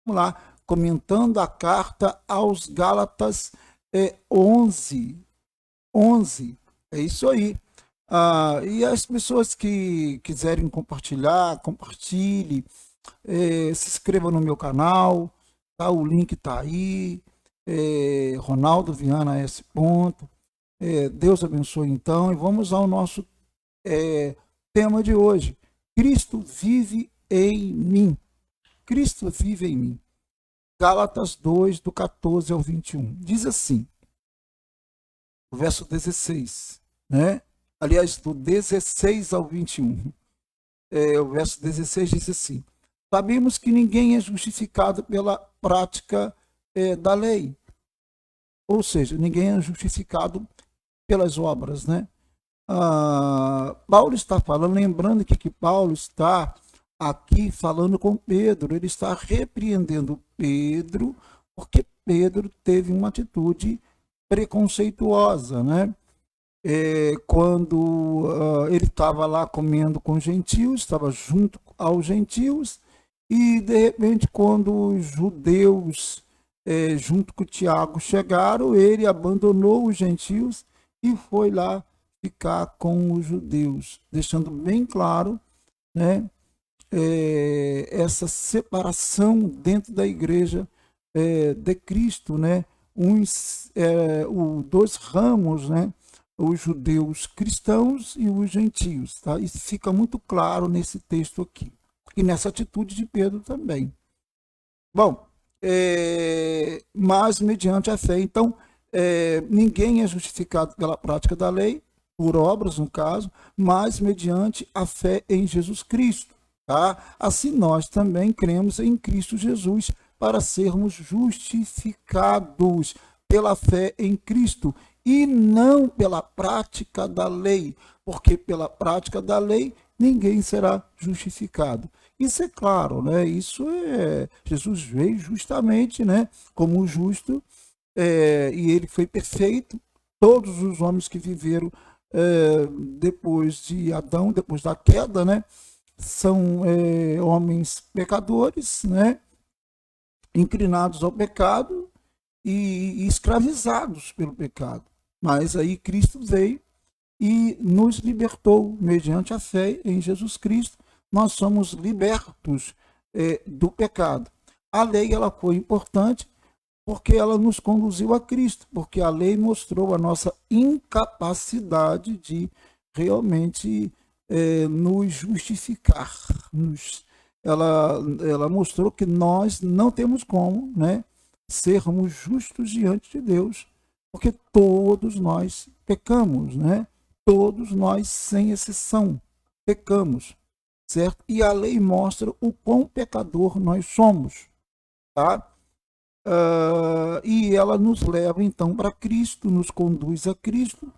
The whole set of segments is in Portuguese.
Vamos lá, comentando a carta aos Gálatas 11. 11. É isso aí. E as pessoas que quiserem compartilhar, compartilhe, se inscreva no meu canal, tá? O link está aí. Ronaldo Viana S. Ponto. Deus abençoe então. E vamos ao nosso tema de hoje. Cristo vive em mim. Cristo vive em mim. Gálatas 2, do 14 ao 21. Diz assim, o verso 16, né? Aliás, do 16 ao 21. O verso 16 diz assim: sabemos que ninguém é justificado pela prática da lei. Ou seja, ninguém é justificado pelas obras, né? Paulo está falando, lembrando que Paulo está aqui falando com Pedro, ele está repreendendo Pedro, porque Pedro teve uma atitude preconceituosa, né? Quando ele estava lá comendo com os gentios, estava junto aos gentios, e de repente, quando os judeus, junto com Tiago, chegaram, ele abandonou os gentios e foi lá ficar com os judeus, deixando bem claro, né, essa separação dentro da igreja de Cristo, né, dois ramos, né, os judeus cristãos e os gentios. Tá? Isso fica muito claro nesse texto aqui. E nessa atitude de Pedro também. Bom, mas mediante a fé. Então, ninguém é justificado pela prática da lei, por obras no caso, mas mediante a fé em Jesus Cristo. Tá? Assim nós também cremos em Cristo Jesus para sermos justificados pela fé em Cristo e não pela prática da lei, porque pela prática da lei ninguém será justificado. Isso é claro, né? Isso Jesus veio justamente, né, como justo, e ele foi perfeito. Todos os homens que viveram depois de Adão, depois da queda, né, são homens pecadores, né, inclinados ao pecado e escravizados pelo pecado. Mas aí Cristo veio e nos libertou mediante a fé em Jesus Cristo. Nós somos libertos do pecado. A lei ela foi importante porque ela nos conduziu a Cristo, porque a lei mostrou a nossa incapacidade de realmente nos justificar. Ela mostrou que nós não temos como, né, sermos justos diante de Deus, porque todos nós pecamos, né? Todos nós, sem exceção, pecamos, certo? E a lei mostra o quão pecador nós somos, tá? E ela nos leva então para Cristo, nos conduz a Cristo,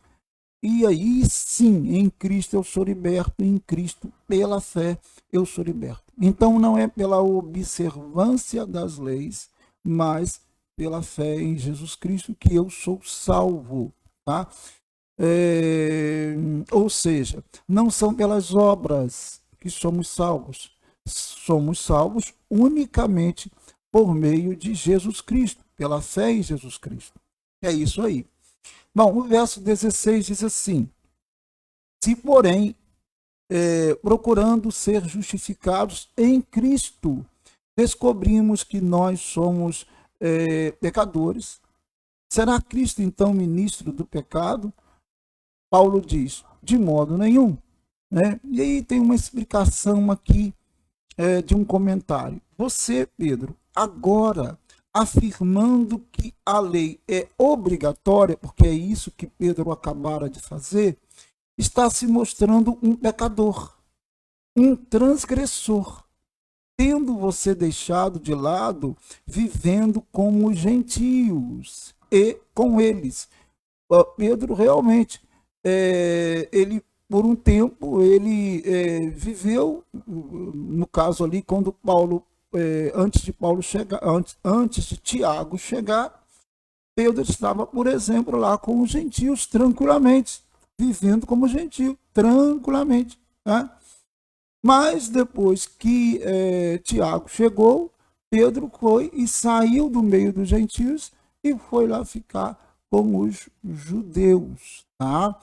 e aí sim, em Cristo eu sou liberto, em Cristo, pela fé, eu sou liberto. Então não é pela observância das leis, mas pela fé em Jesus Cristo que eu sou salvo, tá? Ou seja, não são pelas obras que somos salvos unicamente por meio de Jesus Cristo, pela fé em Jesus Cristo. É isso aí. Bom, o verso 16 diz assim: se, porém, procurando ser justificados em Cristo, descobrimos que nós somos pecadores, será Cristo então ministro do pecado? Paulo diz, de modo nenhum. Né? E aí tem uma explicação aqui de um comentário. Você, Pedro, agora afirmando que a lei é obrigatória, porque é isso que Pedro acabara de fazer, está se mostrando um pecador, um transgressor, tendo você deixado de lado, vivendo como os gentios e com eles. Pedro realmente, ele por um tempo, ele viveu, no caso ali, quando Paulo, antes de Paulo chegar, antes de Tiago chegar, Pedro estava, por exemplo, lá com os gentios, tranquilamente, vivendo como gentio, tranquilamente. Né? Mas depois que Tiago chegou, Pedro foi e saiu do meio dos gentios e foi lá ficar com os judeus, tá?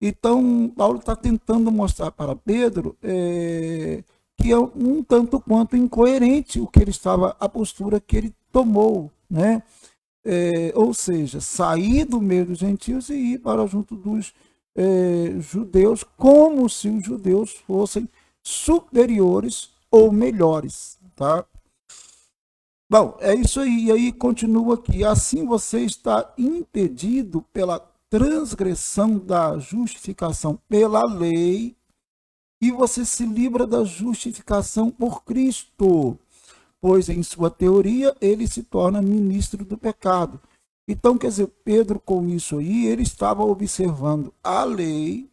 Então, Paulo está tentando mostrar para Pedro que é um tanto quanto incoerente o que ele estava, a postura que ele tomou, né? Ou seja, sair do meio dos gentios e ir para junto dos judeus, como se os judeus fossem superiores ou melhores, tá? Bom, é isso aí. E aí continua aqui. Assim você está impedido pela transgressão da justificação pela lei e você se livra da justificação por Cristo, pois em sua teoria ele se torna ministro do pecado. Então, quer dizer, Pedro com isso aí, ele estava observando a lei.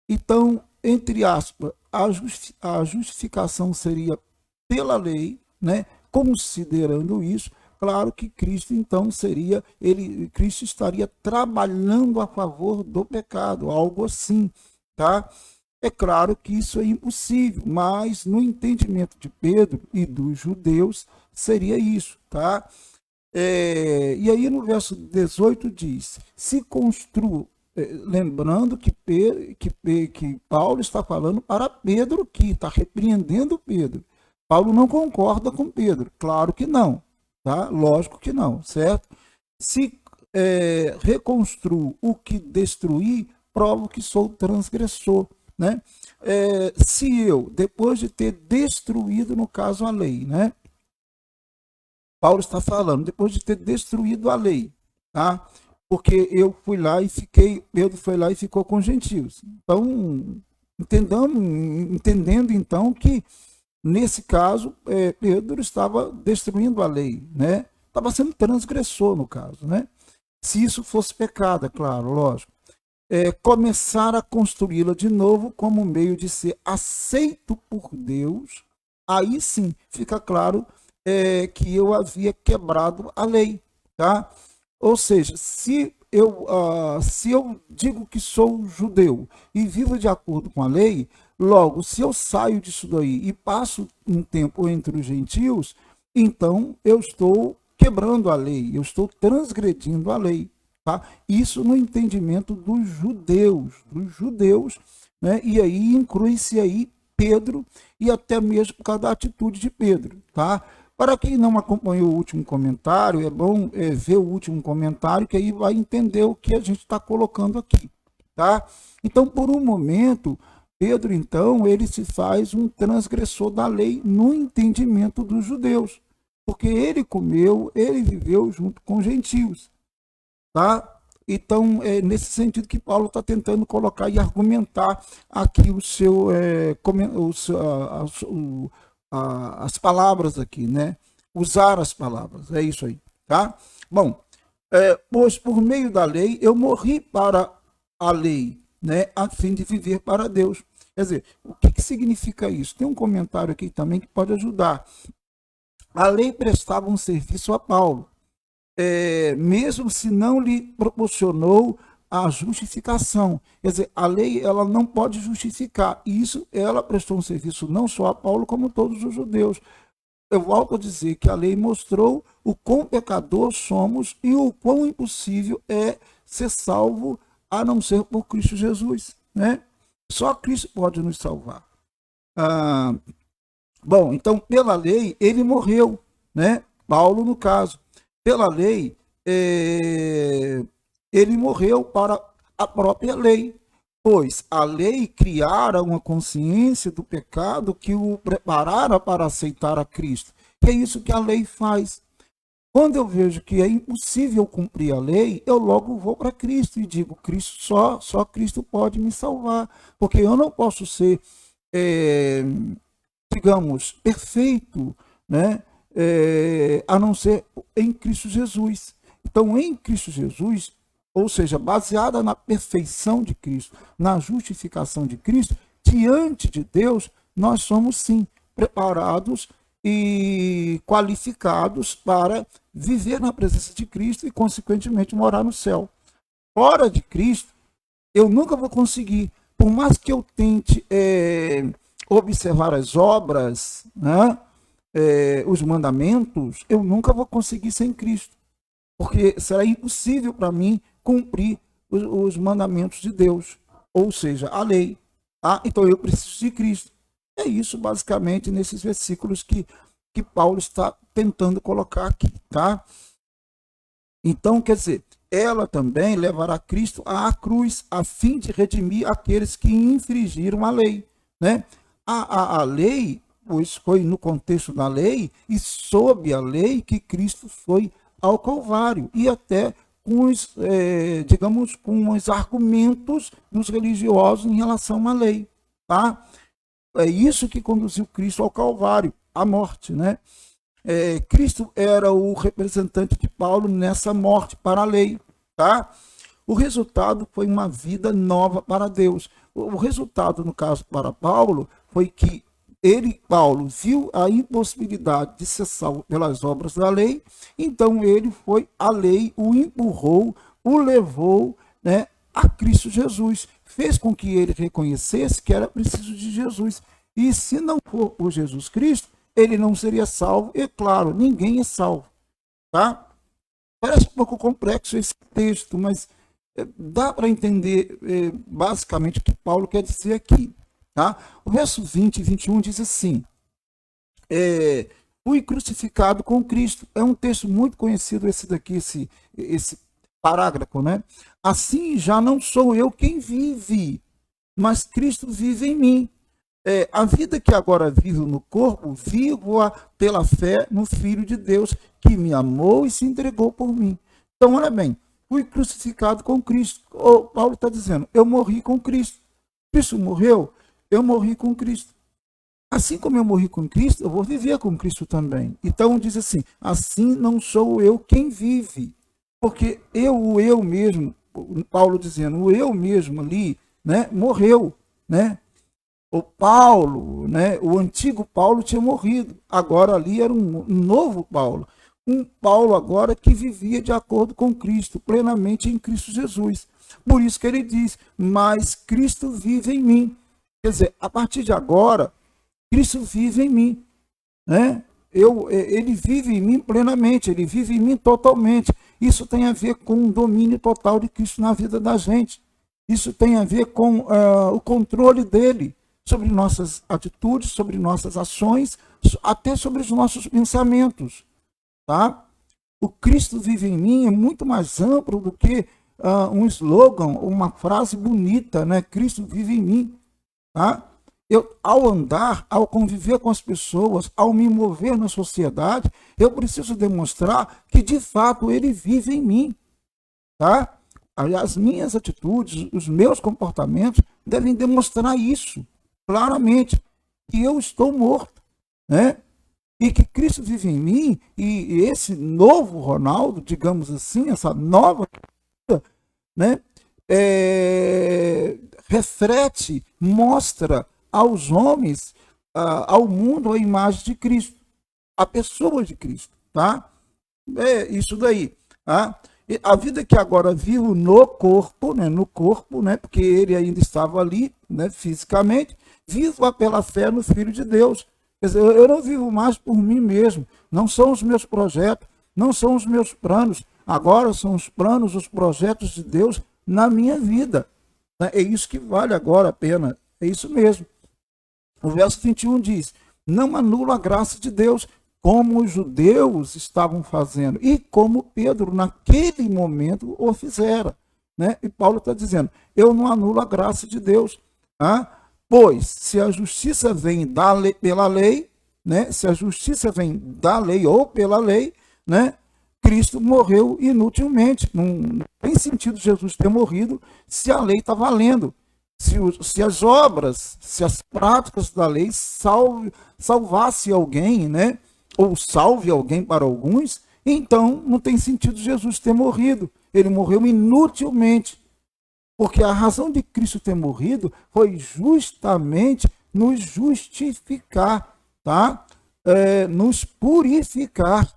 Então, entre aspas, a justificação seria pela lei, né? Considerando isso, claro que Cristo então Cristo estaria trabalhando a favor do pecado, algo assim, tá? É claro que isso é impossível, mas no entendimento de Pedro e dos judeus seria isso, tá? E aí no verso 18 diz, se construa, lembrando que Paulo está falando para Pedro aqui, está repreendendo Pedro. Paulo não concorda com Pedro, claro que não, tá? Lógico que não, certo? Se reconstruo o que destruí, provo que sou transgressor, né? Se eu, depois de ter destruído, no caso, a lei, né? Paulo está falando, depois de ter destruído a lei, tá? Porque eu fui lá e Pedro foi lá e ficou com os gentios. Então, entendendo então que, nesse caso, Pedro estava destruindo a lei, né? Estava sendo transgressor, no caso, né? Se isso fosse pecado, é claro, lógico. Começar a construí-la de novo como meio de ser aceito por Deus, aí sim fica claro que eu havia quebrado a lei, tá? Ou seja, se eu digo que sou judeu e vivo de acordo com a lei, logo, se eu saio disso daí e passo um tempo entre os gentios, então eu estou quebrando a lei, eu estou transgredindo a lei. Tá? Isso no entendimento dos judeus, né? E aí inclui-se aí Pedro e até mesmo por causa da atitude de Pedro, tá? Para quem não acompanhou o último comentário, é bom ver o último comentário, que aí vai entender o que a gente está colocando aqui, tá? Então, por um momento, Pedro, então, ele se faz um transgressor da lei no entendimento dos judeus, porque ele comeu, ele viveu junto com gentios. Tá? Então, é nesse sentido que Paulo está tentando colocar e argumentar aqui as palavras aqui, né? Usar as palavras, é isso aí, tá? Bom, pois por meio da lei eu morri para a lei, né? A fim de viver para Deus. Quer dizer, o que significa isso? Tem um comentário aqui também que pode ajudar. A lei prestava um serviço a Paulo, mesmo se não lhe proporcionou a justificação. Quer dizer, a lei ela não pode justificar. E isso ela prestou um serviço não só a Paulo, como a todos os judeus. Eu volto a dizer que a lei mostrou o quão pecador somos e o quão impossível é ser salvo a não ser por Cristo Jesus, né? Só Cristo pode nos salvar. Bom, então, pela lei, ele morreu, né? Paulo, no caso. Pela lei, ele morreu para a própria lei, pois a lei criara uma consciência do pecado que o preparara para aceitar a Cristo. E é isso que a lei faz. Quando eu vejo que é impossível cumprir a lei, eu logo vou para Cristo e digo, Cristo só Cristo pode me salvar, porque eu não posso ser, digamos, perfeito, né? A não ser em Cristo Jesus. Então, em Cristo Jesus, ou seja, baseada na perfeição de Cristo, na justificação de Cristo, diante de Deus, nós somos sim preparados e qualificados para viver na presença de Cristo e, consequentemente, morar no céu. Fora de Cristo, eu nunca vou conseguir, por mais que eu tente observar as obras, né? os mandamentos, eu nunca vou conseguir sem Cristo, porque será impossível para mim cumprir os mandamentos de Deus, ou seja, a lei. Tá? Então eu preciso de Cristo. É isso basicamente nesses versículos que Paulo está tentando colocar aqui. Tá? Então, quer dizer, ela também levará Cristo à cruz, a fim de redimir aqueles que infringiram a lei. Né? A lei, pois foi no contexto da lei e sob a lei que Cristo foi ao Calvário, e até com os, digamos, com os argumentos dos religiosos em relação à lei. Tá? É isso que conduziu Cristo ao Calvário, à morte, né? Cristo era o representante de Paulo nessa morte para a lei, tá? O resultado foi uma vida nova para Deus. O resultado, no caso, para Paulo, foi que Paulo, viu a impossibilidade de ser salvo pelas obras da lei, então ele foi, a lei o empurrou, o levou, né, a Cristo Jesus, fez com que ele reconhecesse que era preciso de Jesus. E se não for por Jesus Cristo, ele não seria salvo, e claro, ninguém é salvo. Tá? Parece um pouco complexo esse texto, mas dá para entender basicamente o que Paulo quer dizer aqui. Tá? O verso 20 e 21 diz assim: fui crucificado com Cristo. É um texto muito conhecido esse daqui, esse parágrafo, né? Assim já não sou eu quem vive, mas Cristo vive em mim. A vida que agora vivo no corpo, vivo-a pela fé no Filho de Deus, que me amou e se entregou por mim. Então, olha bem, fui crucificado com Cristo. Paulo está dizendo, eu morri com Cristo. Cristo morreu, eu morri com Cristo. Assim como eu morri com Cristo, eu vou viver com Cristo também. Então, diz assim, assim não sou eu quem vive. Porque o eu mesmo, Paulo dizendo, o eu mesmo ali, né, morreu, né? O Paulo, né, o antigo Paulo tinha morrido, agora ali era um novo Paulo. Um Paulo agora que vivia de acordo com Cristo, plenamente em Cristo Jesus. Por isso que ele diz, mas Cristo vive em mim. Quer dizer, a partir de agora, Cristo vive em mim. Né? Ele vive em mim plenamente, ele vive em mim totalmente. Isso tem a ver com o domínio total de Cristo na vida da gente. Isso tem a ver com o controle dele sobre nossas atitudes, sobre nossas ações, até sobre os nossos pensamentos. Tá? O Cristo vive em mim é muito mais amplo do que um slogan, uma frase bonita, né? Cristo vive em mim. Tá? Ao andar, ao conviver com as pessoas, ao me mover na sociedade, eu preciso demonstrar que de fato ele vive em mim. Tá? As minhas atitudes, os meus comportamentos devem demonstrar isso claramente, que eu estou morto, né? E que Cristo vive em mim, e esse novo Ronaldo, digamos assim, essa nova vida, né? Reflete, mostra aos homens, ao mundo, a imagem de Cristo, a pessoa de Cristo, tá? Isso daí, tá? A vida que agora vivo no corpo, né? Porque ele ainda estava ali, né, fisicamente, vivo pela fé no Filho de Deus. Quer dizer, eu não vivo mais por mim mesmo, não são os meus projetos, não são os meus planos, agora são os planos, os projetos de Deus na minha vida. É isso que vale agora a pena, é isso mesmo. O verso 21 diz, não anula a graça de Deus, como os judeus estavam fazendo, e como Pedro, naquele momento, o fizera. Né? E Paulo está dizendo, eu não anulo a graça de Deus. Tá? Pois, se a justiça vem pela lei, né? Se a justiça vem da lei ou pela lei, né? Cristo morreu inutilmente. Não tem sentido Jesus ter morrido se a lei está valendo. Se as obras, se as práticas da lei salvasse alguém, né? Ou salve alguém para alguns, então não tem sentido Jesus ter morrido. Ele morreu inutilmente. Porque a razão de Cristo ter morrido foi justamente nos justificar, tá? Nos purificar,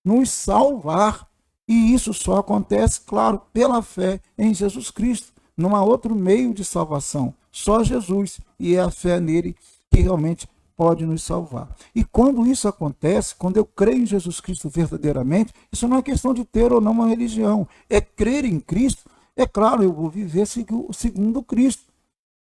nos salvar. E isso só acontece, claro, pela fé em Jesus Cristo. Não há outro meio de salvação, só Jesus. E é a fé nele que realmente pode nos salvar. E quando isso acontece, quando eu creio em Jesus Cristo verdadeiramente, isso não é questão de ter ou não uma religião, é crer em Cristo. É claro, eu vou viver segundo Cristo.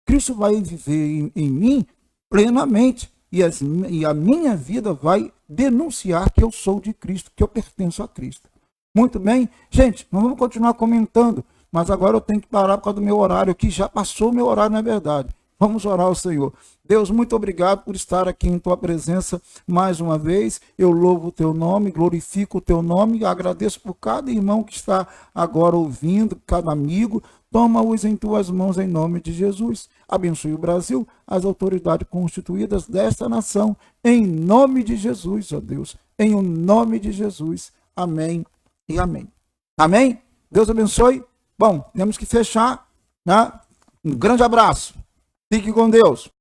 Cristo vai viver em mim plenamente. E a minha vida vai denunciar que eu sou de Cristo, que eu pertenço a Cristo. Muito bem? Gente, nós vamos continuar comentando, mas agora eu tenho que parar por causa do meu horário, que já passou o meu horário, na verdade. Vamos orar ao Senhor. Deus, muito obrigado por estar aqui em tua presença mais uma vez. Eu louvo o teu nome, glorifico o teu nome, agradeço por cada irmão que está agora ouvindo, cada amigo. Toma-os em tuas mãos em nome de Jesus. Abençoe o Brasil, as autoridades constituídas desta nação, em nome de Jesus, ó Deus. Em o nome de Jesus. Amém e amém. Amém? Deus abençoe. Bom, temos que fechar, né? Um grande abraço. Fique com Deus.